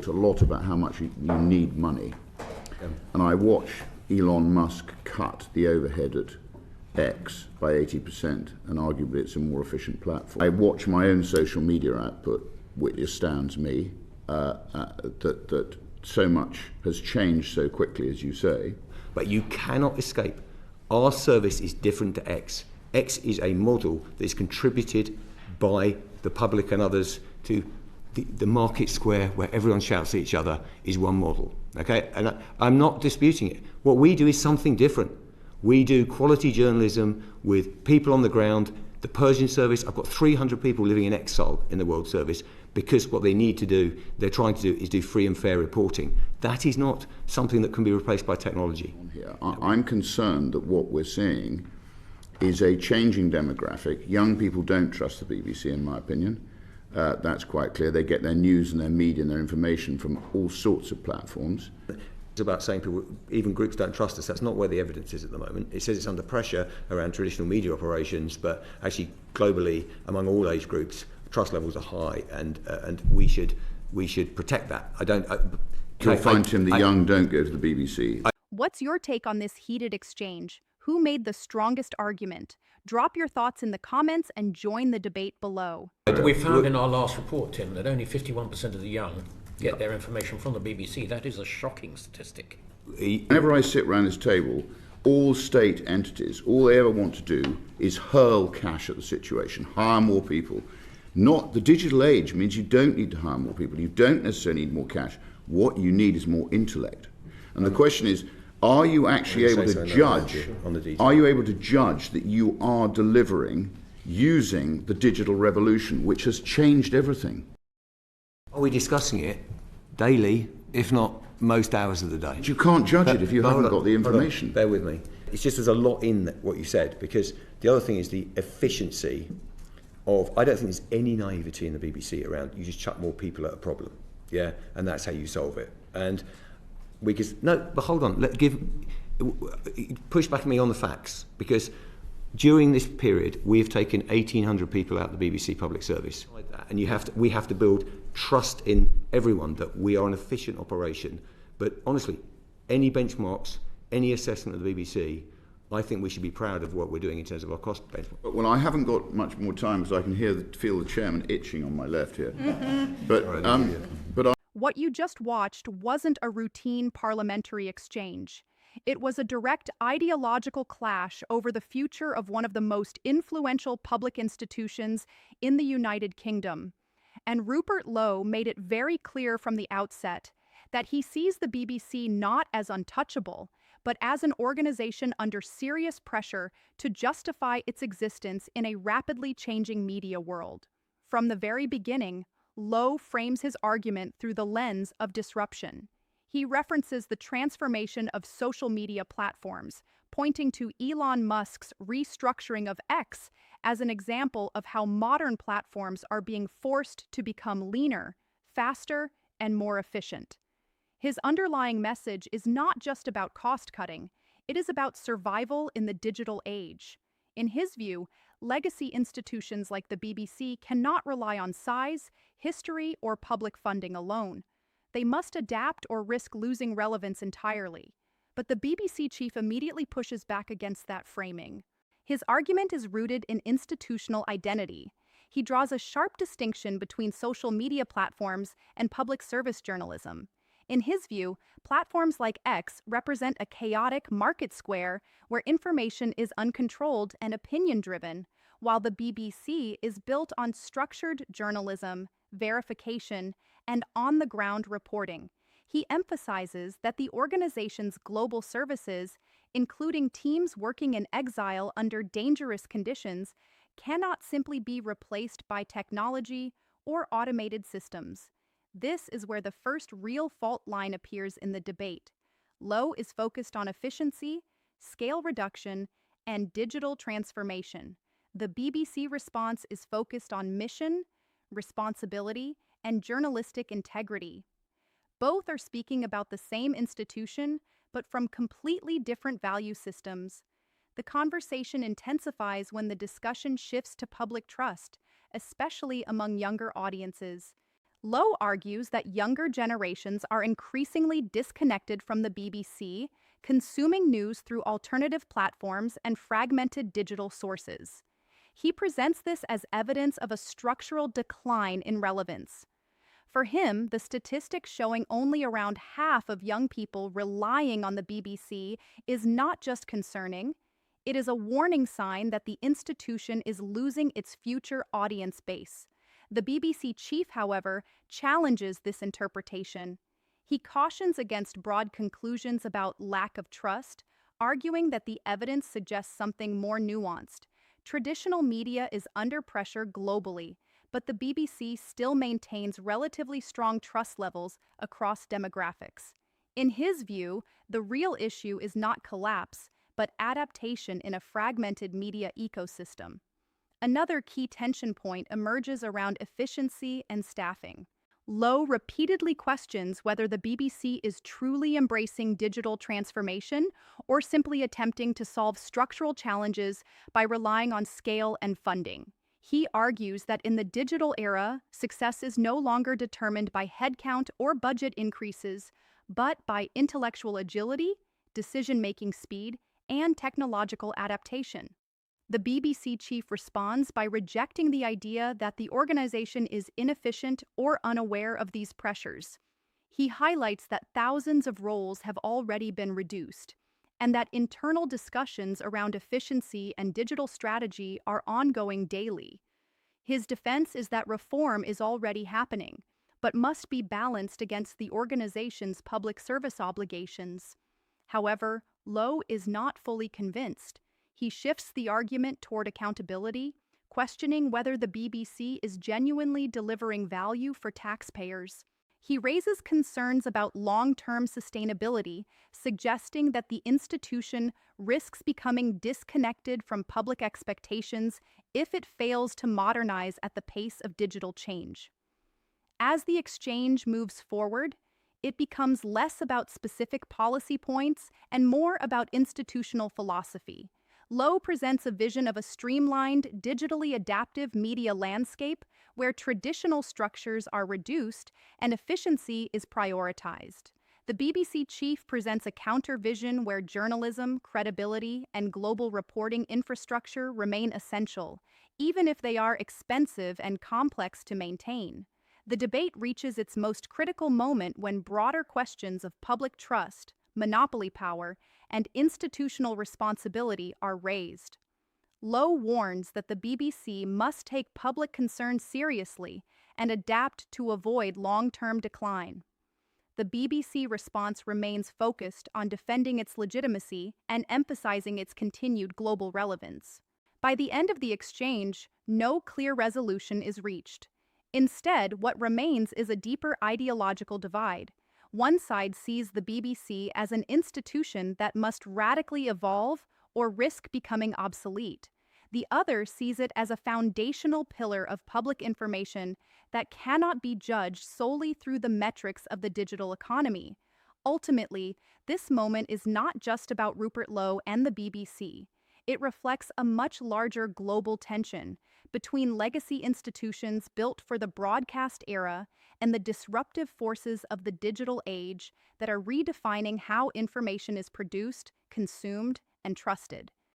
a lot about how much you need money. And I watch Elon Musk cut the overhead at X by 80%, and arguably it's a more efficient platform. I watch my own social media output, which astounds me, that so much has changed so quickly, as you say. But you cannot escape. Our service is different to X. X is a model that is contributed by the public and others to the market square where everyone shouts at each other is one model. Okay, and I'm not disputing it. What we do is something different. We do quality journalism with people on the ground. The Persian service, I've got 300 people living in exile in the World Service because what they need to do, they're trying to do, is do free and fair reporting. That is not something that can be replaced by technology. I'm concerned that what we're seeing is a changing demographic. Young people don't trust the BBC, in my opinion. That's quite clear. They get their news and their media and their information from all sorts of platforms. It's about saying people, even groups don't trust us. That's not where the evidence is at the moment. It says it's under pressure around traditional media operations, but actually globally, among all age groups, trust levels are high, and we should protect that. You'll find, Tim, the young don't go to the BBC. What's your take on this heated exchange? Who made the strongest argument? Drop your thoughts in the comments and join the debate below. We found in our last report, Tim, that only 51% of the young get their information from the BBC. That is a shocking statistic. Whenever I sit around this table, all state entities, all they ever want to do is hurl cash at the situation, hire more people. Not the digital age means you don't need to hire more people. You don't necessarily need more cash. What you need is more intellect. And the question is, are you actually able to judge? Are you able to judge that you are delivering using the digital revolution, which has changed everything? Are we discussing it daily, if not most hours of the day? But you can't judge it if you haven't got the information. Bear with me. It's just there's a lot in what you said, because the other thing is the efficiency of. I don't think there's any naivety in the BBC around. You just chuck more people at a problem, yeah, and that's how you solve it. And but hold on. Push back at me on the facts, because during this period we have taken 1,800 people out of the BBC public service, and we have to build trust in everyone that we are an efficient operation. But honestly, any benchmarks, any assessment of the BBC, I think we should be proud of what we're doing in terms of our cost benchmark. Well, I haven't got much more time because I can feel the chairman itching on my left here. What you just watched wasn't a routine parliamentary exchange. It was a direct ideological clash over the future of one of the most influential public institutions in the United Kingdom. And Rupert Lowe made it very clear from the outset that he sees the BBC not as untouchable, but as an organization under serious pressure to justify its existence in a rapidly changing media world. From the very beginning, Lowe frames his argument through the lens of disruption. He references the transformation of social media platforms, pointing to Elon Musk's restructuring of X as an example of how modern platforms are being forced to become leaner, faster, and more efficient. His underlying message is not just about cost-cutting, it is about survival in the digital age. In his view, legacy institutions like the BBC cannot rely on size, history, or public funding alone. They must adapt or risk losing relevance entirely. But the BBC chief immediately pushes back against that framing. His argument is rooted in institutional identity. He draws a sharp distinction between social media platforms and public service journalism. In his view, platforms like X represent a chaotic market square where information is uncontrolled and opinion-driven, while the BBC is built on structured journalism, verification, and on-the-ground reporting. He emphasizes that the organization's global services, including teams working in exile under dangerous conditions, cannot simply be replaced by technology or automated systems. This is where the first real fault line appears in the debate. Lowe is focused on efficiency, scale reduction, and digital transformation. The BBC response is focused on mission, responsibility, and journalistic integrity. Both are speaking about the same institution, but from completely different value systems. The conversation intensifies when the discussion shifts to public trust, especially among younger audiences. Lowe argues that younger generations are increasingly disconnected from the BBC, consuming news through alternative platforms and fragmented digital sources. He presents this as evidence of a structural decline in relevance. For him, the statistics showing only around half of young people relying on the BBC is not just concerning, it is a warning sign that the institution is losing its future audience base. The BBC chief, however, challenges this interpretation. He cautions against broad conclusions about lack of trust, arguing that the evidence suggests something more nuanced. Traditional media is under pressure globally, but the BBC still maintains relatively strong trust levels across demographics. In his view, the real issue is not collapse, but adaptation in a fragmented media ecosystem. Another key tension point emerges around efficiency and staffing. Lowe repeatedly questions whether the BBC is truly embracing digital transformation or simply attempting to solve structural challenges by relying on scale and funding. He argues that in the digital era, success is no longer determined by headcount or budget increases, but by intellectual agility, decision-making speed, and technological adaptation. The BBC chief responds by rejecting the idea that the organization is inefficient or unaware of these pressures. He highlights that thousands of roles have already been reduced, and that internal discussions around efficiency and digital strategy are ongoing daily. His defense is that reform is already happening, but must be balanced against the organization's public service obligations. However, Lowe is not fully convinced. He shifts the argument toward accountability, questioning whether the BBC is genuinely delivering value for taxpayers. He raises concerns about long-term sustainability, suggesting that the institution risks becoming disconnected from public expectations if it fails to modernize at the pace of digital change. As the exchange moves forward, it becomes less about specific policy points and more about institutional philosophy. Lowe presents a vision of a streamlined, digitally adaptive media landscape where traditional structures are reduced and efficiency is prioritized. The BBC chief presents a counter-vision where journalism, credibility, and global reporting infrastructure remain essential, even if they are expensive and complex to maintain. The debate reaches its most critical moment when broader questions of public trust, monopoly power, and institutional responsibility are raised. Lowe warns that the BBC must take public concerns seriously and adapt to avoid long-term decline. The BBC response remains focused on defending its legitimacy and emphasizing its continued global relevance. By the end of the exchange, no clear resolution is reached. Instead, what remains is a deeper ideological divide. One side sees the BBC as an institution that must radically evolve or risk becoming obsolete. The other sees it as a foundational pillar of public information that cannot be judged solely through the metrics of the digital economy. Ultimately, this moment is not just about Rupert Lowe and the BBC. It reflects a much larger global tension between legacy institutions built for the broadcast era and the disruptive forces of the digital age that are redefining how information is produced, consumed, and trusted.